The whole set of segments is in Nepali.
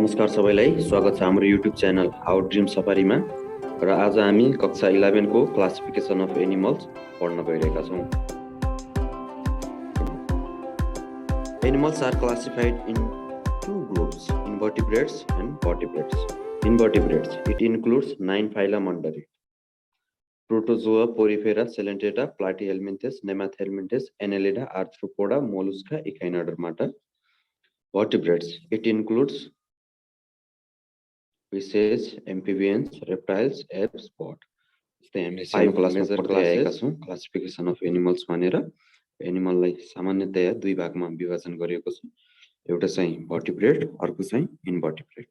नमस्कार सबैलाई, स्वागत छ हाम्रो युट्युब च्यानल हाउ ड्रिम सफारीमा। र आज हामी कक्षा 11 को क्लासिफिकेसन अफ एनिमल्स पढ्न गइरहेका छौँ। Animals are classified in two groups, invertebrates and vertebrates. Invertebrates, it includes 9 phylum under it. Protozoa, Porifera, Coelentata, Platyhelminthes, Nemathelminthes, Annelida, Arthropoda, Mollusca, Echinodermata. Vertebrates, it includes fishes, amphibians, reptiles, apes, birds. हामीले सानो क्लासमा पढ्दै आएका छौँ क्लासिफिकेसन अफ एनिमल्स भनेर। एनिमललाई सामान्यतया दुई भागमा विभाजन गरिएको छ, एउटा चाहिँ भर्टिब्रेट, अर्को चाहिँ इन्भर्टिब्रेट।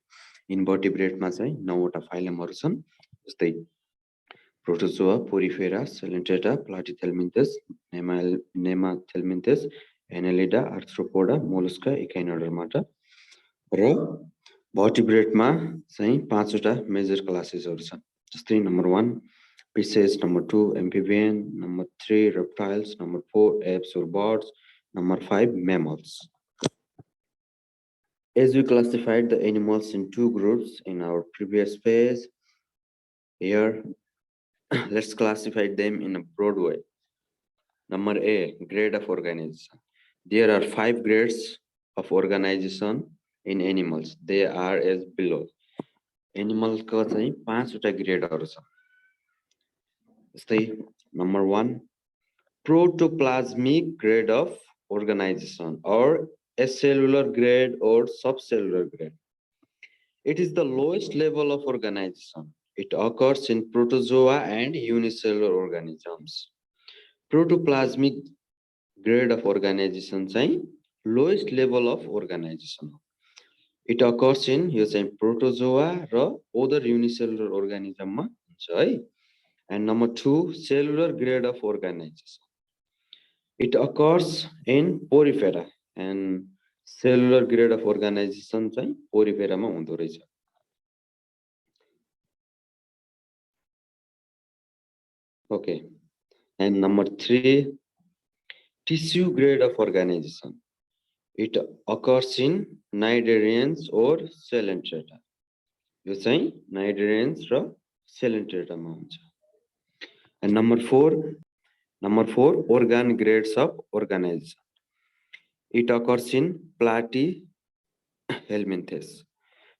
इन्भर्टिब्रेटमा चाहिँ 9 वटा फाइलमहरू छन्, जस्तै protozoa, porifera, coelenterata, platyhelminthes, nemathelminthes, annelida, arthropoda, mollusca, echinodermata. र भर्टिब्रेटमा चाहिँ 5 वटा मेजर क्लासेसहरू छन्, जस्तै number 1 fishes, number 2 amphibian, number 3 reptiles, number 4 apes or birds, number 5 mammals. As we classified the animals in two groups in our previous phase, here let's classify them in a broad way. Number A, grade of organization. There are 5 grades of organization in animals. They are as below. Animal का चाहिँ 5 वटा ग्रेडहरु छ। जस्तै number 1 protoplasmic grade of organization or acellular grade or subcellular grade. It is the lowest level of organization. It occurs in protozoa and unicellular organisms. Protoplasmic grade of organization चाहिँ lowest level of organization. It occurs in यो चाहिँ protozoa र other unicellular organism मा हुन्छ है। And number 2, cellular grade of organization. It occurs in porifera and cellular grade of organization चाहिँ porifera मा हुँदो रहेछ। Okay. And number 3, tissue grade of organization. It occurs in cnidarians or coelenterata. यो चाहिँ cnidarians र coelenterata मा हुन्छ। And number 4, organ grades of organization. It occurs in platyhelminthes.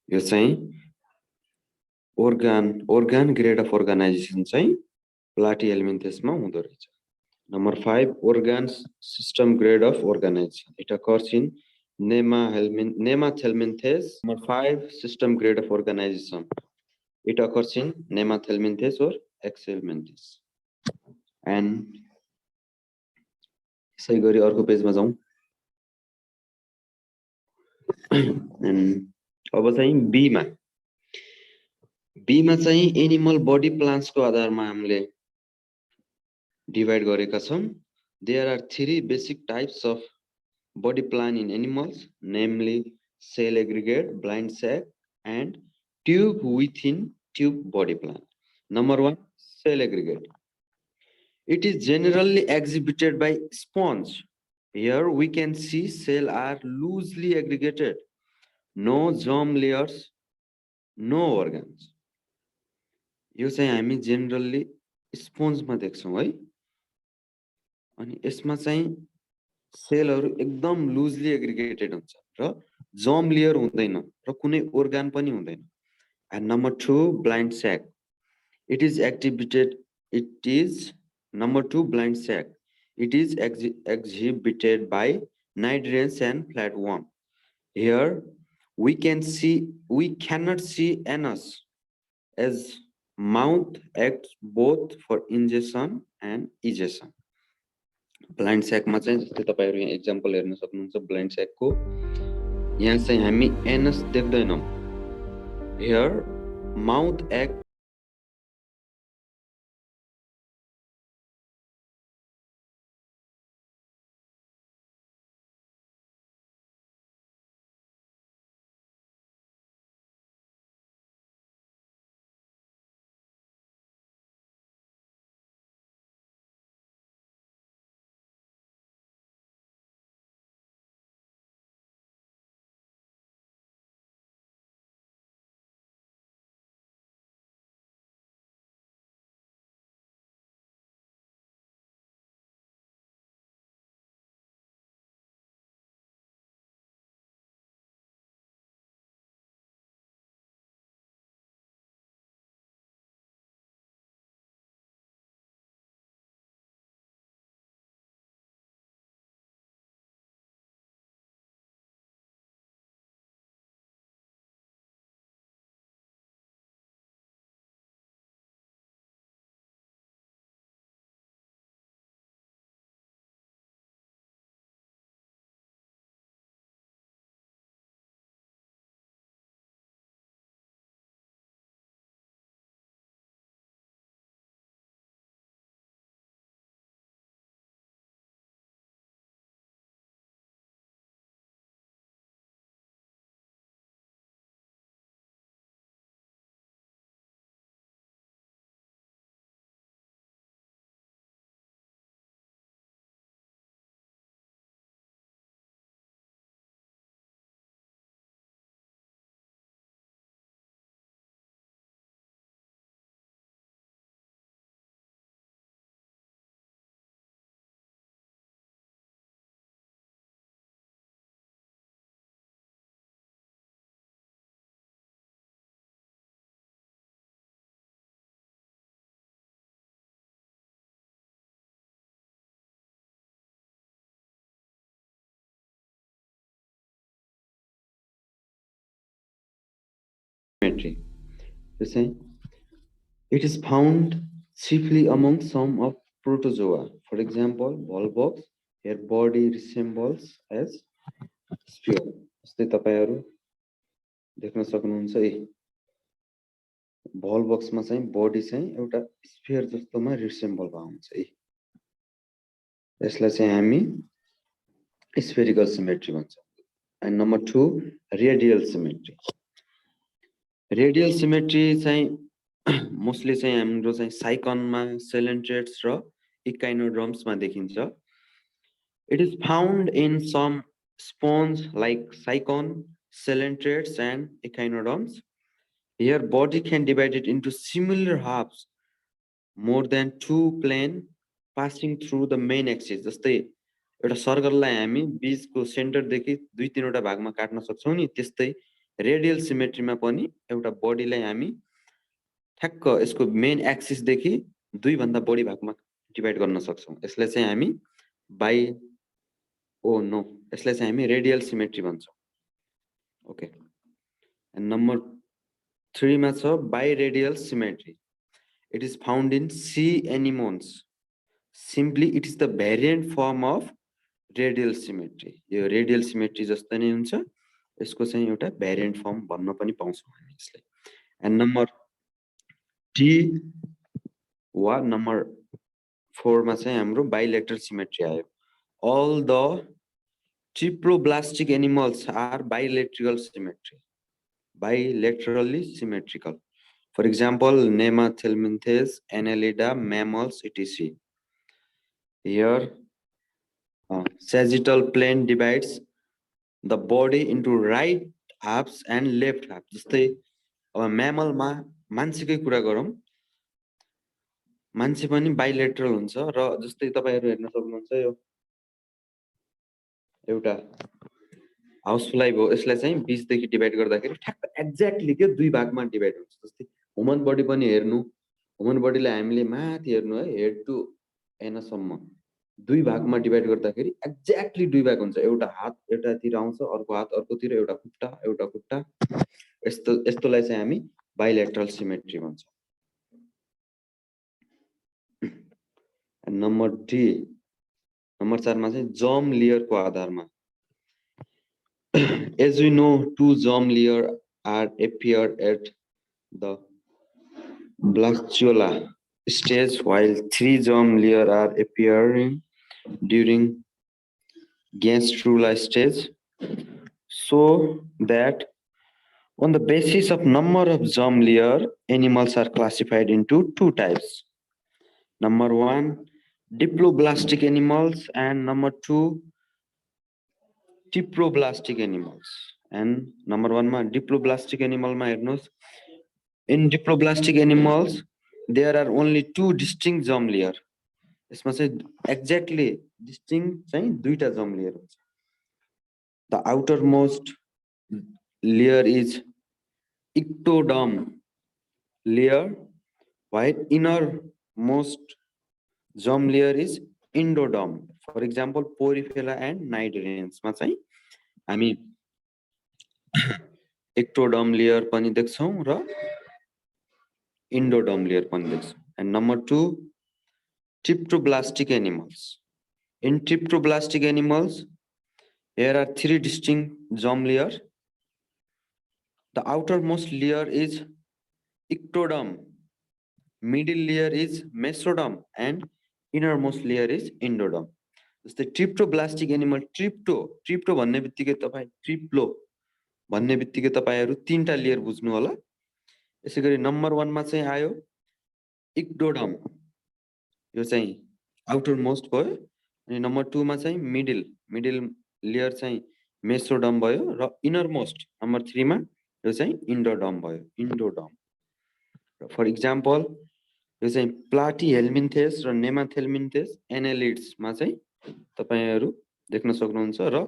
यो चाहिँ organ grade of organization चाहिँ platyhelminthes मा हुँदो रहेछ। Number 5, organ system grade of organization. It occurs in Nemathelminthes. Number 5, system grade of organization. It occurs in Nemathelminthes or Achelminthes. And यसै गरी अर्को पेजमा जाउँ। अब चाहिँ बीमा चाहिँ एनिमल बडी प्लान्स को आधारमा हामीले डिवाइड गरेका छौं। There are 3 basic types of body plan in animals, namely cell aggregate, blind sac, and tube within tube body plan. Number 1, cell aggregate. It is generally exhibited by sponge. Here we can see cells are loosely aggregated, no germ layers, no organs. यो चाहिँ हामी generally sponge मा देख्छौं है। अनि यसमा चाहिँ सेलहरु एकदम लुजली एग्रिगेटेड हुन्छ र जर्म लेयर हुँदैन र कुनै organ पनि हुँदैन। And number 2, blind sac. It is number 2, blind sac. It is exhibited by cnidarians and flatworm. Here we cannot see anus, as mouth acts both for ingestion and egestion. Blind sac मा चाहिँ जस्तै तपाईहरु यहाँ एक्जाम्पल हेर्न सक्नुहुन्छ blind sac को। यहाँ चाहिँ हामी anus देख्दैनौं। Here mouth acts symmetry. It is found chiefly among some of protozoa. For example, volvox, their body resembles as sphere. जस्तै तपाईहरु देख्न सक्नुहुन्छ भलबक्समा चाहिँ बडी चाहिँ एउटा स्फियर जस्तोमा रिसेम्बल भएको हुन्छ यसलाई चाहिँ हामी स्फेरिकल सिमेट्री भन्छौं and number 2 radial symmetry radial symmetry चाहिँ मोस्टली चाहिँ हाम्रो चाहिँ साइकनमा सेलेन्ट्रेट्स र इकाइनोड्रम्समा देखिन्छ it is found in some sponge like sycon coelenterates and echinoderms Here, body can divide it into similar halves, more than 2 plane passing through the main axis. जस्तै एउटा सर्कललाई हामी बीचको सेन्टरदेखि दुई तीनवटा भागमा काट्न सक्छौं नि त्यस्तै रेडियल सिमेट्रीमा पनि एउटा बडीलाई हामी ठ्याक्क यसको मेन एक्सिस देखि दुई भन्दा बढी भागमा डिभाइड गर्न सक्छौं यसलाई चाहिँ हामी यसलाई चाहिँ हामी रेडियल सिमेट्री भन्छौं ओके एन्ड नम्बर 3 मा छ biradial symmetry. It is found in sea anemones. Simply, it is the variant form of radial symmetry. यो radial symmetry जस्तो नै हुन्छ यसको चाहिँ एउटा variant form भन्न पनि पाउँछौं हामी यसलाई. And number D वा number 4 मा चाहिँ हाम्रो bilateral symmetry आयो. All the triploblastic animals are bilateral symmetry. Bilaterally symmetrical. For example, Nemathelminthes, Annelida, mammals, etc. Here, sagittal plane divides the body into right halves and left halves. जस्तै अब mammal मा मान्छेकै कुरा गरौँ मान्छे पनि bilateral हुन्छ र जस्तै तपाईहरु हेर्न सक्नुहुन्छ यो एउटा हाउसफ्लाई भयो यसलाई चाहिँ 20 देखि डिभाइड गर्दाखेरि ठ्याक्क एक्ज्याक्टली के दुई भागमा डिभाइड हुन्छ जस्तै ह्युमन बडी पनि हेर्नु ह्युमन बडीलाई हामीले माथि हेर्नु है हेड टु एना सम्म दुई भागमा डिभाइड गर्दाखेरि एक्ज्याक्टली दुई भाग हुन्छ एउटा हात एउटातिर आउँछ अर्को हात अर्कोतिर एउटा खुट्टा यस्तोलाई चाहिँ हामी बाइलेटरल सिमेट्री भन्छौं नम्बर 4 मा चाहिँ जर्म लेयरको आधारमा As we know, 2 germ layers are appear at the blastula stage, while 3 germ layers are appearing during gastrula stage. So that on the basis of number of germ layers, animals are classified into 2 types. Number 1, diploblastic animals, and number 2, triploblastic animals. And number 1 ma diploblastic animal ma hernos in diploblastic animals there are only 2 distinct germ layer यसमा चाहिँ exactly distinct चाहिँ दुईटा germ layer हुन्छ the outermost layer is ectoderm layer while innermost germ layer is endoderm. For example, Porifera and Cnidarians मा चाहिँ हामी ectoderm layer पनि देख्छौं र endoderm layer पनि देख्छौं. And number 2, triploblastic animals. In triploblastic animals, there are 3 distinct germ layers. The outermost layer is ectoderm, middle layer is mesoderm, and innermost layer is endoderm. जस्तै ट्रिप्टोब्लास्टिक एनिमल ट्रिप्टो भन्ने बित्तिकै तपाई ट्रिप्लो भन्ने बित्तिकै तपाईहरु तीनटा लेयर बुझ्नु होला यसैगरी नम्बर 1 मा चाहिँ आयो इक्टोडर्म यो चाहिँ आउटर मोस्ट भयो अनि नम्बर 2 मा चाहिँ मिडल लेयर चाहिँ मेसोडर्म भयो र इनर मोस्ट नम्बर 3 मा यो चाहिँ इन्डोडर्म भयो इन्डोडर्म फर एक्जाम्पल यो चाहिँ प्लाटिहेल्मिन्थेस र नेमाथेल्मिन्थेस एनालिड्स मा चाहिँ तपाईहरु देख्न सक्नुहुन्छ र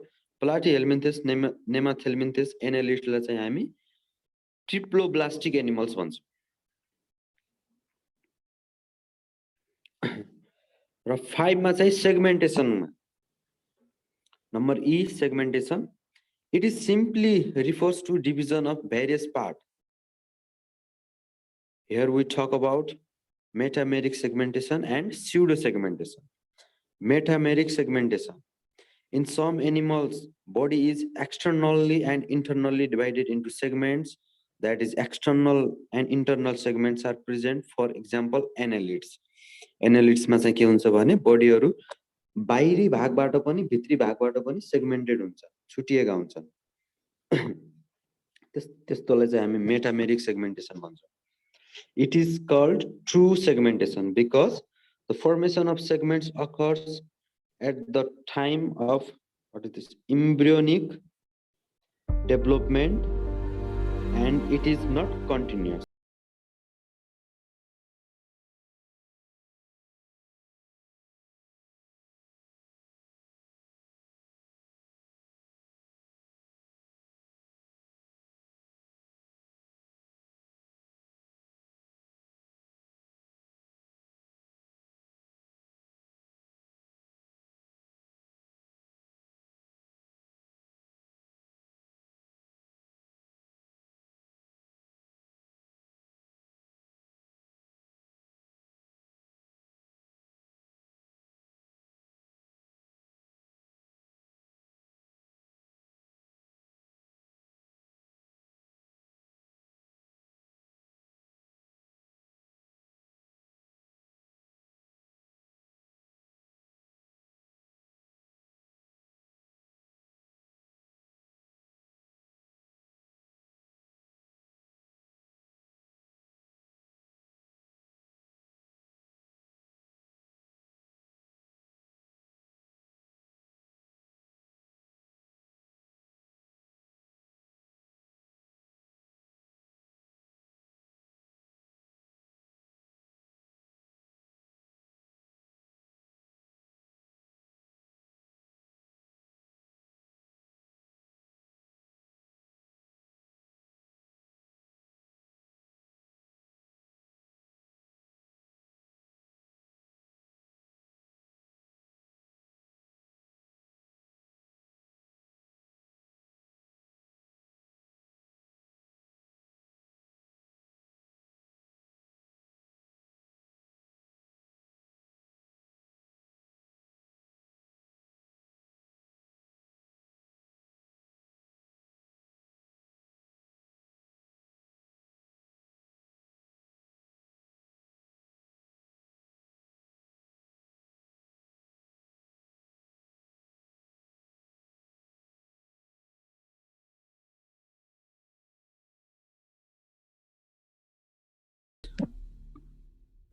प्लाटिहेल्मिन्थेस नेमाथेल्मिन्थेस एनालिड्सलाई चाहिँ हामी ट्रिप्लोब्लास्टिक एनिमल्स भन्छौं र 5 मा चाहिँ segmentation number E segmentation it is simply refers to division of various part Here we talk about metameric segmentation and pseudo-segmentation. Metameric segmentation. In some animals, body is externally and internally divided into segments. That is, external and internal segments are present. For example, annelids. Annelids मा चाहिँ के हुन्छ भने बडीहरु बाहिरी भागबाट पनि भित्री भागबाट पनि सेगमेन्टेड हुन्छ, छुटिएका हुन्छन्। त्यस्तोलाई चाहिँ हामी मेटामेरिक सेगमेन्टेसन भन्छौँ। It is called true segmentation because the formation of segments occurs at the time of embryonic development and it is not continuous.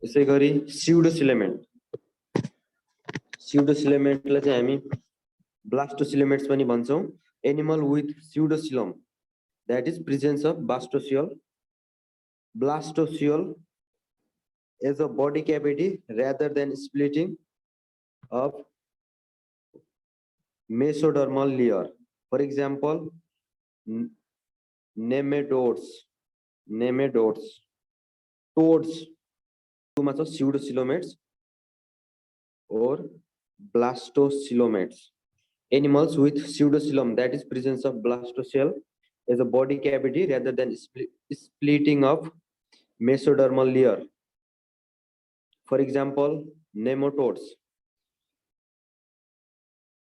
यसै गरी pseudofilamентलाई चाहिँ हामी blastofilaments पनि भन्छौं। Animal with pseudocilum, that is presence of blastocoel. Blastocoel is a body cavity rather than splitting of mesodermal layer. For example, nematodes, toads, too much of pseudocoelomates or blastocoelomates. Animals with pseudocoelom, that is presence of blastocoel, is a body cavity rather than splitting of mesodermal layer. For example, nematodes.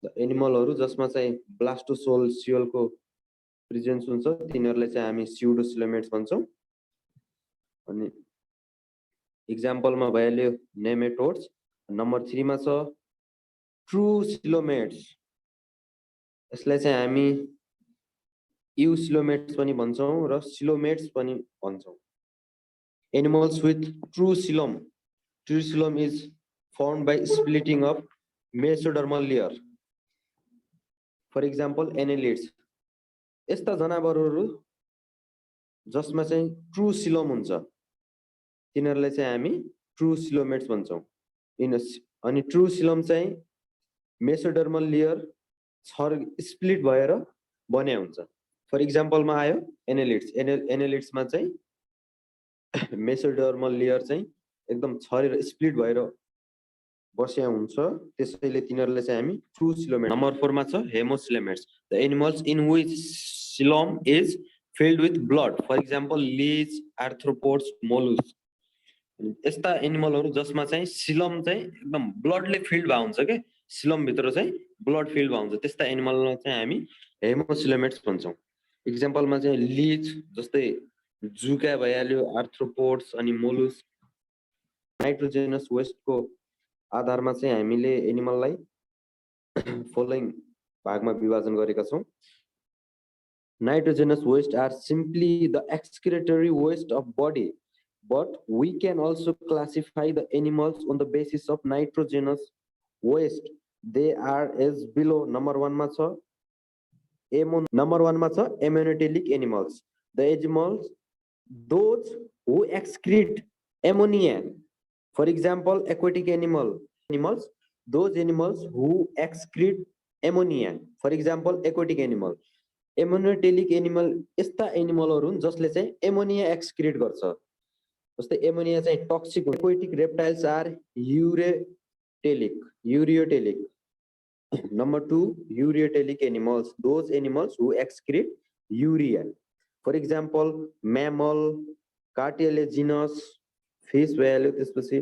The animalहरु जसमा चाहिँ blastocoel को प्रेजेन्स हुन्छ तिनीहरुलाई चाहिँ हामी pseudocoelomates भन्छौं। अनि एक्जाम्पलमा भइहाल्यो nematodes। नम्बर 3 मा छ true coelomates। यसलाई चाहिँ हामी eucoelomates पनि भन्छौं र coelomates पनि भन्छौं। Animals with true coelom is formed by splitting of mesodermal layer. For example, annelids. यस्ता जनावरहरु जसमा चाहिँ true coelom हुन्छ तिनीहरुलाई चाहिँ हामी true coelomates भन्छौं। अनि true coelom चाहिँ mesodermal layer स्प्लिट भएर बने हुन्छ। फर एक्जाम्पल मा आयो annelids मा चाहिँ mesodermal layer चाहिँ एकदम छरेर स्प्लिट भएर बस्या हुन्छ, त्यसैले तिनीहरुलाई चाहिँ हामी true coelomates। नम्बर 4 मा छ hemocoelomates, the animals in which coelom is filled with blood. For example, leech, arthropods, mollusks. यस्ता एनिमलहरु जसमा चाहिँ सिलम चाहिँ एकदम ब्लडले फिल्ड भएको हुन्छ के, सिलम भित्र चाहिँ ब्लड फिल्ड भएको हुन्छ, त्यस्ता एनिमललाई चाहिँ हामी हेमोसिलोमेट्स भन्छौं। एक्जाम्पलमा चाहिँ लीच जस्तै जुका भइहाल्यो, आर्थ्रोपोड्स अनि मोलुस्क। नाइट्रोजेनस वेस्टको आधारमा चाहिँ हामीले एनिमललाई फलोइङ भागमा विभाजन गरेका छौं। Nitrogenous waste are simply the excretory waste of body, but we can also classify the animals on the basis of nitrogenous waste. They are as below. Number one ma cha ammonotelic animals. The animals, those who excrete ammonia. For example, aquatic animals, those animals who excrete ammonia. For example, aquatic animal. Ammonotelic animal यस्ता एनिमलहरु हुन् जसले चाहिँ एमोनिया एक्सक्रिट गर्छ। जस्तै एमोनिया चाहिँ टक्सिक हुन्छ। Aquatic reptiles are ureotelic. Number 2, ureotelic animals, those animals who excrete urea. For example, mammal, cartilaginous fish भइहाल्यो। त्यसपछि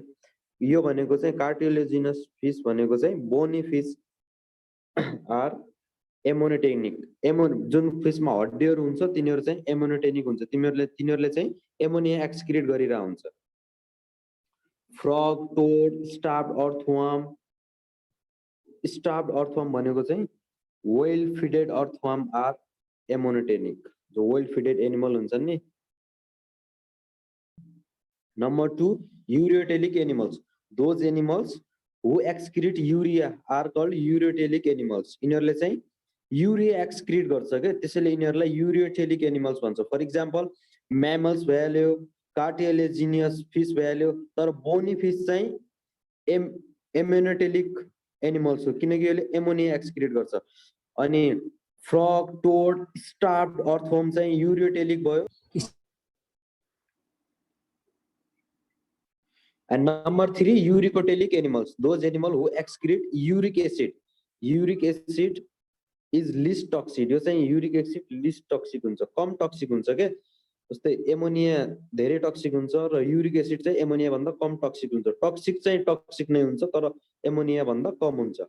यो भनेको चाहिँ cartilaginous fish भनेको चाहिँ bony fish are एमोनोटेनिक। जुन फिशमा हड्डीहरु हुन्छ तिनीहरु चाहिँ एमोनोटेनिक हुन्छ, तिनीहरुले चाहिँ एमोनिया एक्सक्रिट गरिरा हुन्छ। फ्रग, टोड, स्टार्भड अर्थवर्म भनेको चाहिँ well fed earthworm are ammonotelic. जो वेल फिडेड एनिमल हुन्छन् नि। Number 2, ureotelic animals, those animals who excrete urea are called ureotelic animals. यिनीहरुले चाहिँ यूरिया एक्सक्रिट गर्छ के, त्यसैले यिनीहरुलाई यूरियोटेलिक एनिमल्स भन्छ। फर एक्जाम्पल म्यामल्स भइहाल्यो, कार्टिलेजिनियस फिश भइहाल्यो। तर बोनी फिश चाहिँ एमोनोटेलिक एनिमल्स हो किनकि यसले एमोनिया एक्सक्रिट गर्छ। अनि फ्रग, टोड, स्टार्भड अर्थवर्म चाहिँ यूरियोटेलिक भयो। And number 3, uricoteric animals, those animals who excrete uric acid. Uric acid is least toxic. यो चाहिँ यूरिक एसिड लिस्ट टक्सिक हुन्छ, कम टक्सिक हुन्छ के। जस्तै एमोनिया धेरै टक्सिक हुन्छ र यूरिक एसिड चाहिँ एमोनिया भन्दा कम टक्सिक हुन्छ। टक्सिक चाहिँ टक्सिक नै हुन्छ तर एमोनिया भन्दा कम हुन्छ।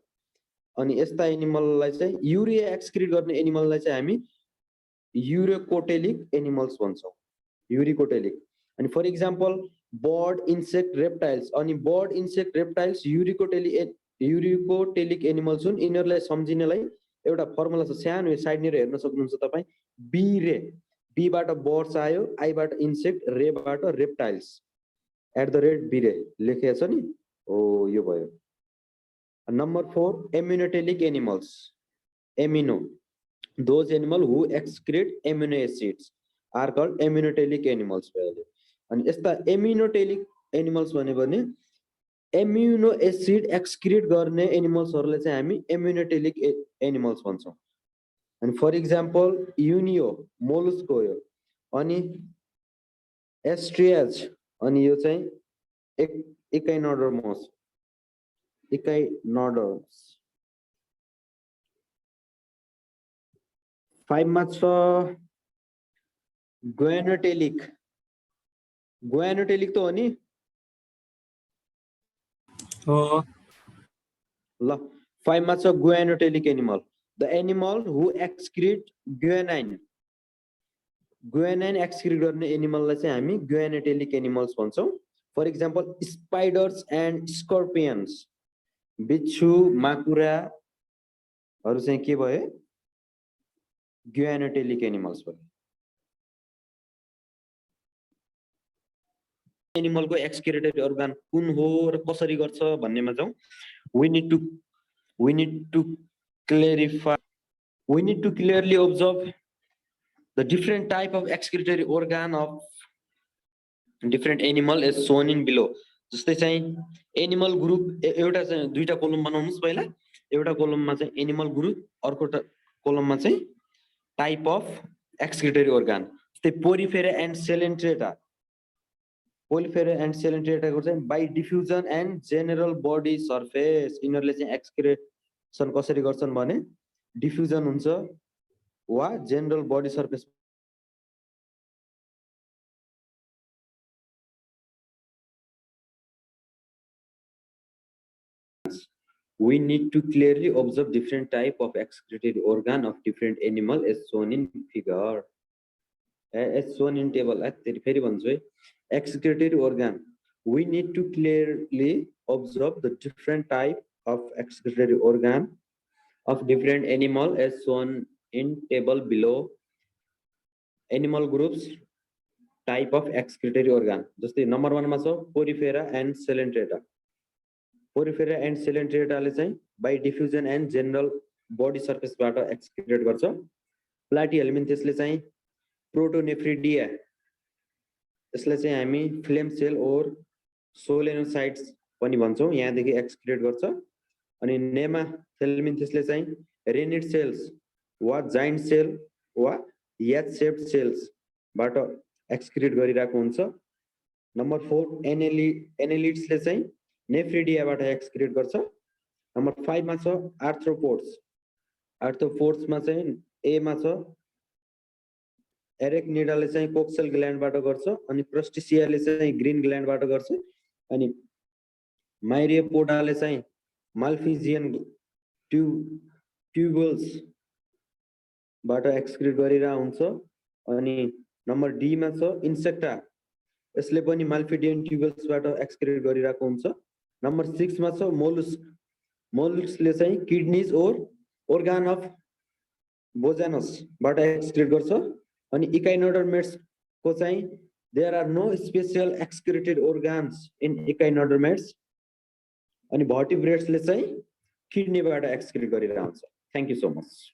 अनि यस्ता एनिमललाई चाहिँ युरिया एक्सक्रिट गर्ने एनिमललाई चाहिँ हामी यूरिकोटेलिक एनिमल्स भन्छौं। यूरिकोटेलिक। अनि for example bird, insect, reptiles. अनि bird, insect, reptiles uricotelic animals हुन्। यिनीहरुलाई सम्झिनलाई एउटा फर्मुला छ, सानो साइडनिर हेर्न सक्नुहुन्छ तपाई। बी रे, बी बाट बर्ड्स आयो, आई बाट इन्सेक्ट, रे बाट रेप्टाइल्स, @ बी रे लेखेको छ नि, हो यो भयो। Number 4, ammonotelic animals, amino, those animal who excrete amino acids are called aminoteric animals भयो। अनि यस्ता एमिनोटेलिक एनिमल्स भनेको नि एमिनो एसिड एक्सक्रिट गर्ने एनिमल्सहरुले चाहिँ हामी एमिनोटेलिक एनिमल्स भन्छौं। अनि फर एक्जाम्पल युनियो मोलुस्क हो यो। अनि एस्ट्रियाज, अनि यो चाहिँ इकाइनोडर्मस। 5 मा छ ग्वानोटेलिक। ग्वानोटेलिक त हो नि हो ल। 5 मा छ guanotelic animal, the animal who excrete guanine. Guanine excrete गर्ने एनिमललाई चाहिँ हामी ग्वानोटेलिक एनिमल्स भन्छौं। For example spiders and scorpions, बिच्छू, माकुराहरु चाहिँ के भयो, ग्वानोटेलिक एनिमल्स भयो। एनिमलको एक्सक्रिटरी अर्गान कुन हो र कसरी गर्छ भन्नेमा जाउँ। we need to clearly observe the different type of excretory organ of different animal as shown in below. जस्तै चाहिँ एनिमल ग्रुप एउटा चाहिँ दुईटा कोलम बनाउनुस् पहिला। एउटा कोलममा चाहिँ एनिमल ग्रुप, अर्को कोलममा चाहिँ टाइप अफ एक्सक्रिटरी organ। जस्तै porifera and coelenterata. Porifera and सेलेन्ट्रेटाको चाहिँ by diffusion and general body surface. यिनीहरुले चाहिँ एक्सक्रिसन कसरी गर्छन् भने डिफ्युजन हुन्छ वा general body surface We need to clearly observe different type of excretory organ of different animal as shown in figure. As shown in table. Excretory organ. We need to clearly observe the different type of excretory organ of different animal as shown in table below. Animal groups type of excretory organ. Just number 1 मा छ porifera and coelenterata. Porifera and coelenterata ले चाहिँ by diffusion and general body surface बाट excrete गर्छ. Platyhelminth ले चाहिँ protonephridia यसलाई चाहिँ हामी फ्लेम सेल और सोलेनोसाइट्स पनि भन्छौं. यहाँदेखि एक्सक्रिट गर्छ. अनि नेमाथेल्मिन्थसले चाहिँ रेनिड सेल्स वा जाइन्ट सेल वा याच शेप्ड सेल्स बाट एक्सक्रिट गरिरहेको हुन्छ. नम्बर 4 एनेलिड्सले चाहिँ नेफ्रिडिया बाट एक्सक्रिट गर्छ. नम्बर 5 मा छ आर्थ्रोपोड्स. आर्थ्रोपोड्स मा चाहिँ ए मा छ एरेक्निडाले चाहिँ कोक्सल ग्ल्यान्ड बाट गर्छ. अनि क्रस्टेसियाले चाहिँ ग्रीन ग्ल्यान्ड बाट गर्छ. अनि माइरियोपोडाले चाहिँ माल्फिजियन ट्युबल्स बाट एक्सक्रिट गरिरा हुन्छ. अनि नम्बर डी मा छ इन्सेक्टा. यसले पनि माल्फिजियन ट्युबल्स बाट एक्सक्रिट गरिराको हुन्छ. नम्बर 6 मा छ मोलुस्क. मोलुस्कले चाहिँ किडनीज और organ of बोजानस बाट एक्सक्रिट गर्छ. अनि इकाइनोडर्मेट्स को चाहिँ there are no special excreted organs in echinodermates. अनि vertebrates ले चाहिँ किडनी बाट एक्सक्रिट गरिरा हुन्छ. Thank you so much.